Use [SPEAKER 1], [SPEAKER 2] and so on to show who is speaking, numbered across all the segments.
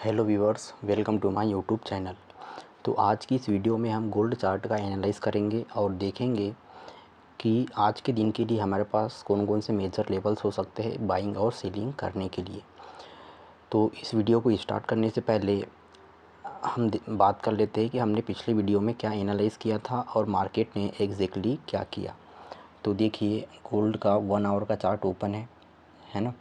[SPEAKER 1] Hello viewers, welcome to my YouTube channel. तो आज की इस वीडियो में हम गोल्ड चार्ट का एनालाइज करेंगे और देखेंगे कि आज के दिन के लिए हमारे पास कौन कौन से मेजर लेवल्स हो सकते हैं बाइंग और सेलिंग करने के लिए। तो इस वीडियो को स्टार्ट करने से पहले हम बात कर लेते हैं कि हमने पिछले वीडियो में क्या एनालाइज़ किया था और मार्केट ने एग्जैक्टली क्या किया। तो देखिए, गोल्ड का 1 आवर का चार्ट ओपन है ना।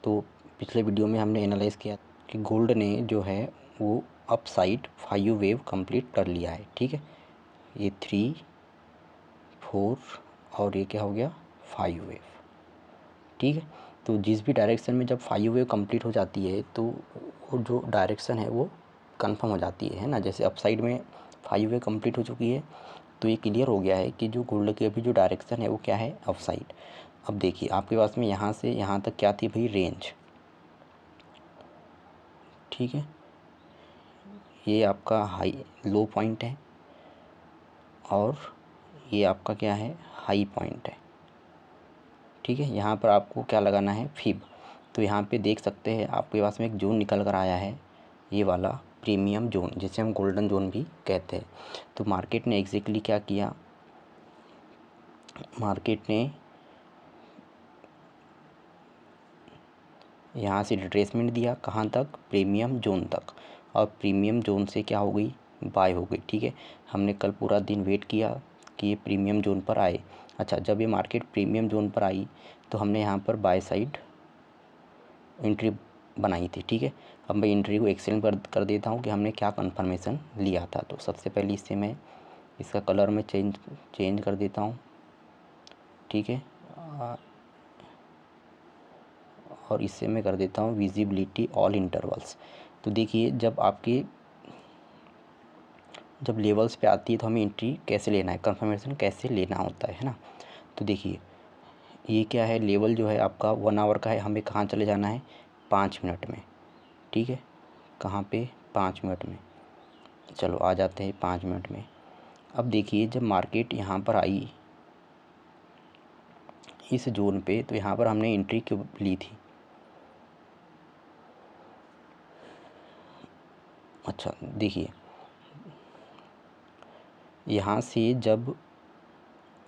[SPEAKER 1] तो पिछले वीडियो में हमने एनालाइज़ किया कि गोल्ड ने जो है वो अप साइड 5 वेव कंप्लीट कर लिया है। ठीक है, ये 3, 4 और ये क्या हो गया 5 वेव। ठीक है, तो जिस भी डायरेक्शन में जब 5 वेव कंप्लीट हो जाती है तो वो जो डायरेक्शन है वो कंफर्म हो जाती है ना। जैसे अप साइड में 5 वेव कंप्लीट हो चुकी है तो ये क्लियर हो गया है कि जो गोल्ड की अभी जो डायरेक्शन है वो क्या है, अप साइड। अब देखिए, आपके पास में यहाँ से यहाँ तक क्या थी भाई, रेंज। ठीक है, ये आपका हाई लो पॉइंट है और ये आपका क्या है, हाई पॉइंट है। ठीक है, यहाँ पर आपको क्या लगाना है, फिब। तो यहाँ पे देख सकते हैं आपके पास में एक जोन निकल कर आया है, ये वाला प्रीमियम जोन, जिसे हम गोल्डन जोन भी कहते हैं। तो मार्केट ने एग्जैक्टली क्या किया, मार्केट ने यहाँ से रिट्रेसमेंट दिया, कहाँ तक, प्रीमियम जोन तक। और प्रीमियम जोन से क्या हो गई, बाय हो गई। ठीक है, हमने कल पूरा दिन वेट किया कि ये प्रीमियम जोन पर आए। अच्छा, जब ये मार्केट प्रीमियम जोन पर आई तो हमने यहाँ पर बाय साइड एंट्री बनाई थी। ठीक है, अब मैं एंट्री को एक्सटेंड कर देता हूँ कि हमने क्या कंफर्मेशन लिया था। तो सबसे पहले इससे मैं इसका कलर में चेंज कर देता हूँ। ठीक है, और इससे मैं कर देता हूँ विजिबिलिटी ऑल इंटरवल्स। तो देखिए, जब लेवल्स पे आती है तो हमें एंट्री कैसे लेना है, कंफर्मेशन कैसे लेना होता है ना। तो देखिए, ये क्या है, लेवल जो है आपका 1 आवर का है, हमें कहाँ चले जाना है, 5 मिनट में। ठीक है, कहाँ पे, 5 मिनट में। चलो आ जाते हैं 5 मिनट में। अब देखिए, जब मार्केट यहाँ पर आई इस जोन पे तो यहाँ पर हमने एंट्री क्यों ली थी। अच्छा देखिए, यहाँ से जब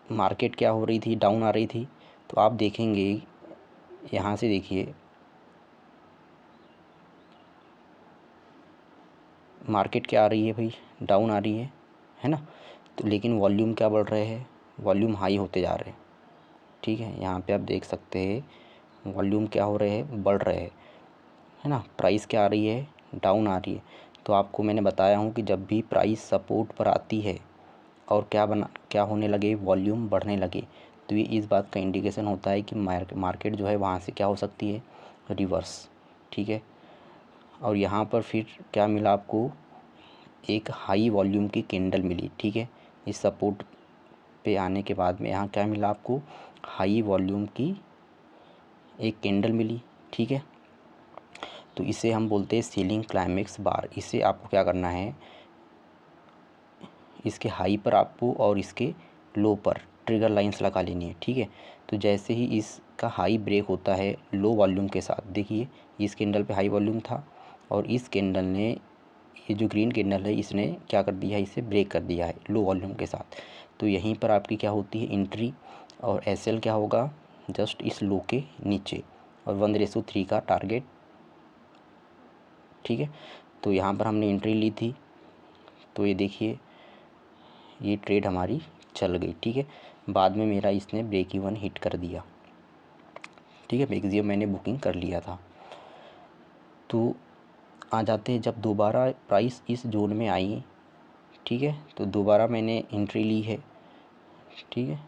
[SPEAKER 1] मार्केट क्या हो रही थी, डाउन आ रही थी, तो आप देखेंगे यहाँ से, देखिए मार्केट क्या आ रही है भाई, डाउन आ रही है ना। तो लेकिन वॉल्यूम क्या बढ़ रहे हैं, वॉल्यूम हाई होते जा रहे हैं। ठीक है, यहाँ पे आप देख सकते हैं वॉल्यूम क्या हो रहे हैं, बढ़ रहे हैं, है ना। प्राइस क्या आ रही है, डाउन आ रही है। तो आपको मैंने बताया हूँ कि जब भी प्राइस सपोर्ट पर आती है और क्या होने लगे, वॉल्यूम बढ़ने लगे, तो ये इस बात का इंडिकेशन होता है कि मार्केट जो है वहाँ से क्या हो सकती है, रिवर्स। ठीक है, और यहाँ पर फिर क्या मिला आपको, एक हाई वॉल्यूम की कैंडल मिली। ठीक है, इस सपोर्ट पे आने के बाद में यहाँ क्या मिला आपको, हाई वॉल्यूम की एक कैंडल मिली। ठीक है, तो इसे हम बोलते हैं सेलिंग क्लाइमेक्स बार। इसे आपको क्या करना है, इसके हाई पर आपको और इसके लो पर ट्रिगर लाइंस लगा लेनी है। ठीक है, तो जैसे ही इसका हाई ब्रेक होता है लो वॉल्यूम के साथ, देखिए इस कैंडल पे हाई वॉल्यूम था और इस कैंडल ने, ये जो ग्रीन कैंडल है, इसने क्या कर दिया है, इसे ब्रेक कर दिया है लो वॉल्यूम के साथ। तो यहीं पर आपकी क्या होती है, एंट्री। और एसएल क्या होगा, जस्ट इस लो के नीचे, और 1:3 का टारगेट। ठीक है, तो यहाँ पर हमने एंट्री ली थी, तो ये देखिए ये ट्रेड हमारी चल गई। ठीक है, बाद में मेरा इसने ब्रेक इवन हिट कर दिया। ठीक है, मैक्सिमम मैंने बुकिंग कर लिया था। तो आ जाते हैं, जब दोबारा प्राइस इस जोन में आई, ठीक है, तो दोबारा मैंने एंट्री ली है। ठीक है,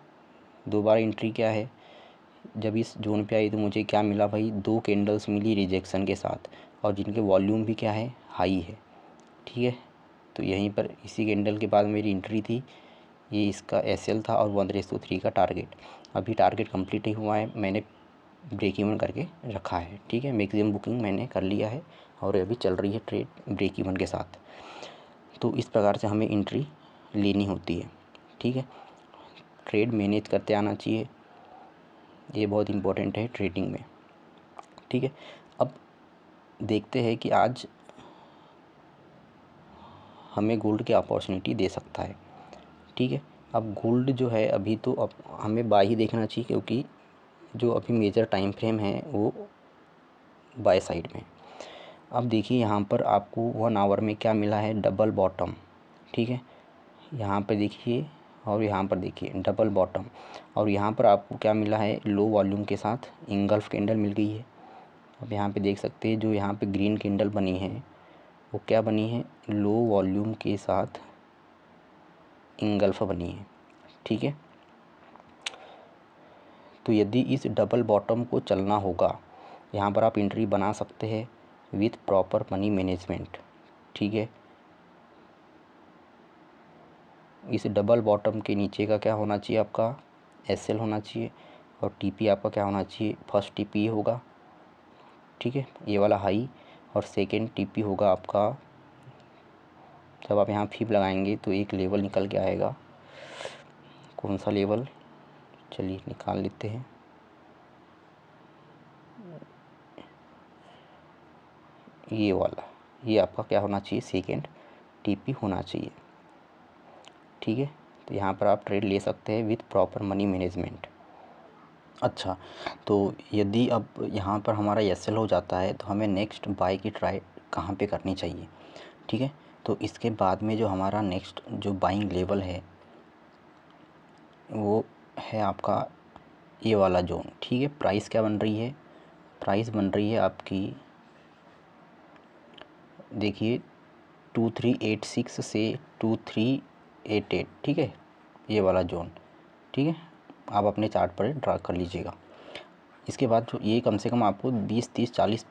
[SPEAKER 1] दोबारा एंट्री क्या है, जब इस जोन पे आई तो मुझे क्या मिला भाई, 2 कैंडल्स मिली रिजेक्शन के साथ और जिनके वॉल्यूम भी क्या है, हाई है। ठीक है, तो यहीं पर इसी कैंडल के बाद मेरी एंट्री थी, ये इसका एसएल था और 1:3 का टारगेट। अभी टारगेट कंप्लीट ही हुआ है, मैंने ब्रेक इवन करके रखा है। ठीक है, मैक्सिमम बुकिंग मैंने कर लिया है और अभी चल रही है ट्रेड ब्रेक इवन के साथ। तो इस प्रकार से हमें एंट्री लेनी होती है। ठीक है, ट्रेड मैनेज करते आना चाहिए, ये बहुत इम्पोर्टेंट है ट्रेडिंग में। ठीक है, अब देखते हैं कि आज हमें गोल्ड की अपॉर्चुनिटी दे सकता है। ठीक है, अब गोल्ड जो है अभी तो अब हमें बाय ही देखना चाहिए, क्योंकि जो अभी मेजर टाइम फ्रेम है वो बाय साइड में। अब देखिए यहाँ पर आपको 1 आवर में क्या मिला है, डबल बॉटम। ठीक है, यहाँ पे देखिए और यहाँ पर देखिए डबल बॉटम, और यहाँ पर आपको क्या मिला है, लो वॉल्यूम के साथ इंगल्फ कैंडल मिल गई है। अब यहाँ पे देख सकते हैं जो यहाँ पे ग्रीन कैंडल बनी है वो क्या बनी है, लो वॉल्यूम के साथ इंगल्फ बनी है। ठीक है, तो यदि इस डबल बॉटम को चलना होगा, यहाँ पर आप एंट्री बना सकते हैं विथ प्रॉपर मनी मैनेजमेंट। ठीक है, इस डबल बॉटम के नीचे का क्या होना चाहिए, आपका एसएल होना चाहिए, और टीपी आपका क्या होना चाहिए, फर्स्ट टीपी होगा। ठीक है, ये वाला हाई, और सेकेंड टीपी होगा आपका, जब आप यहाँ फीप लगाएंगे तो एक लेवल निकल के आएगा। कौन सा लेवल, चलिए निकाल लेते हैं। ये वाला, ये आपका क्या होना चाहिए, सेकेंड टीपी होना चाहिए। ठीक है, तो यहाँ पर आप ट्रेड ले सकते हैं विथ प्रॉपर मनी मैनेजमेंट। अच्छा, तो यदि अब यहाँ पर हमारा एसएल हो जाता है तो हमें नेक्स्ट बाय की ट्राई कहाँ पे करनी चाहिए। ठीक है, तो इसके बाद में जो हमारा नेक्स्ट जो बाइंग लेवल है वो है आपका ये वाला जोन। ठीक है, प्राइस क्या बन रही है, प्राइस बन रही है आपकी, देखिए 2386 से 2388। ठीक है, ये वाला जोन। ठीक है, आप अपने चार्ट पर ड्रा कर लीजिएगा। इसके बाद जो ये कम से कम आपको 20 30 40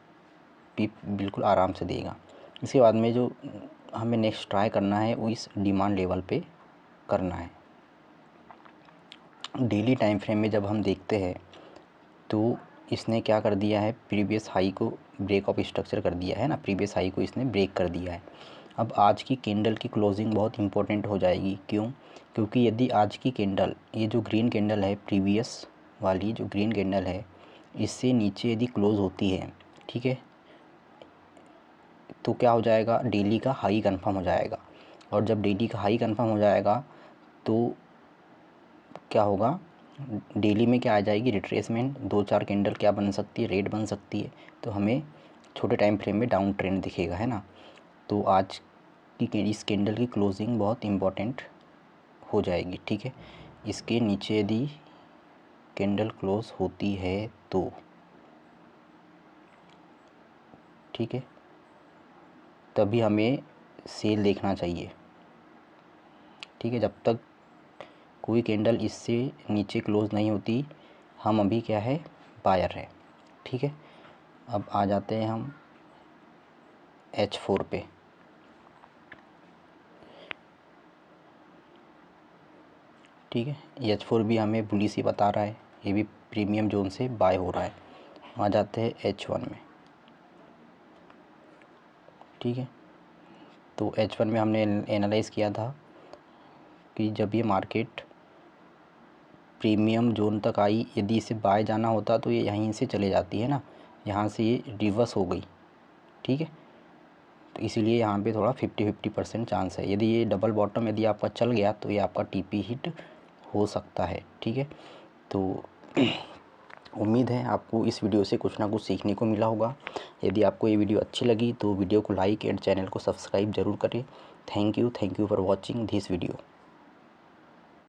[SPEAKER 1] पिप बिल्कुल आराम से देगा। इसके बाद में जो हमें नेक्स्ट ट्राई करना है वो इस डिमांड लेवल पे करना है। डेली टाइम फ्रेम में जब हम देखते हैं तो इसने क्या कर दिया है, प्रीवियस हाई को ब्रेक ऑफ स्ट्रक्चर कर दिया है ना, प्रीवियस हाई को इसने ब्रेक कर दिया है। अब आज की कैंडल की क्लोजिंग बहुत इंपॉर्टेंट हो जाएगी। क्यों, क्योंकि यदि आज की कैंडल, ये जो ग्रीन कैंडल है, प्रीवियस वाली जो ग्रीन कैंडल है, इससे नीचे यदि क्लोज़ होती है, ठीक है, तो क्या हो जाएगा, डेली का हाई कंफर्म हो जाएगा। और जब डेली का हाई कंफर्म हो जाएगा तो क्या होगा, डेली में क्या आ जाएगी, रिट्रेसमेंट। 2-4 कैंडल क्या बन सकती है, रेड बन सकती है। तो हमें छोटे टाइम फ्रेम में डाउन ट्रेंड दिखेगा, है ना। तो आज की इस कैंडल की क्लोजिंग बहुत इम्पोर्टेंट हो जाएगी। ठीक है, इसके नीचे यदि कैंडल क्लोज होती है तो, ठीक है, तभी हमें सेल देखना चाहिए। ठीक है, जब तक कोई कैंडल इससे नीचे क्लोज नहीं होती, हम अभी क्या है, बायर है। ठीक है, अब आ जाते हैं हम H4 पे। ठीक है, H4 भी हमें बुलिश ही बता रहा है, ये भी प्रीमियम जोन से बाय हो रहा है। आ जाते हैं H1 में। ठीक है, तो H1 में हमने एनालाइज़ किया था कि जब ये मार्केट प्रीमियम जोन तक आई, यदि इसे बाय जाना होता तो ये यहीं से चले जाती है ना, यहाँ से ये रिवर्स हो गई। ठीक है, तो इसीलिए यहाँ पे थोड़ा 50-50% चांस है। यदि ये डबल बॉटम यदि आपका चल गया तो ये आपका टीपी हिट हो सकता है। ठीक है, तो उम्मीद है आपको इस वीडियो से कुछ ना कुछ सीखने को मिला होगा। यदि आपको ये वीडियो अच्छी लगी तो वीडियो को लाइक एंड चैनल को सब्सक्राइब ज़रूर करें। Thank you for watching this video.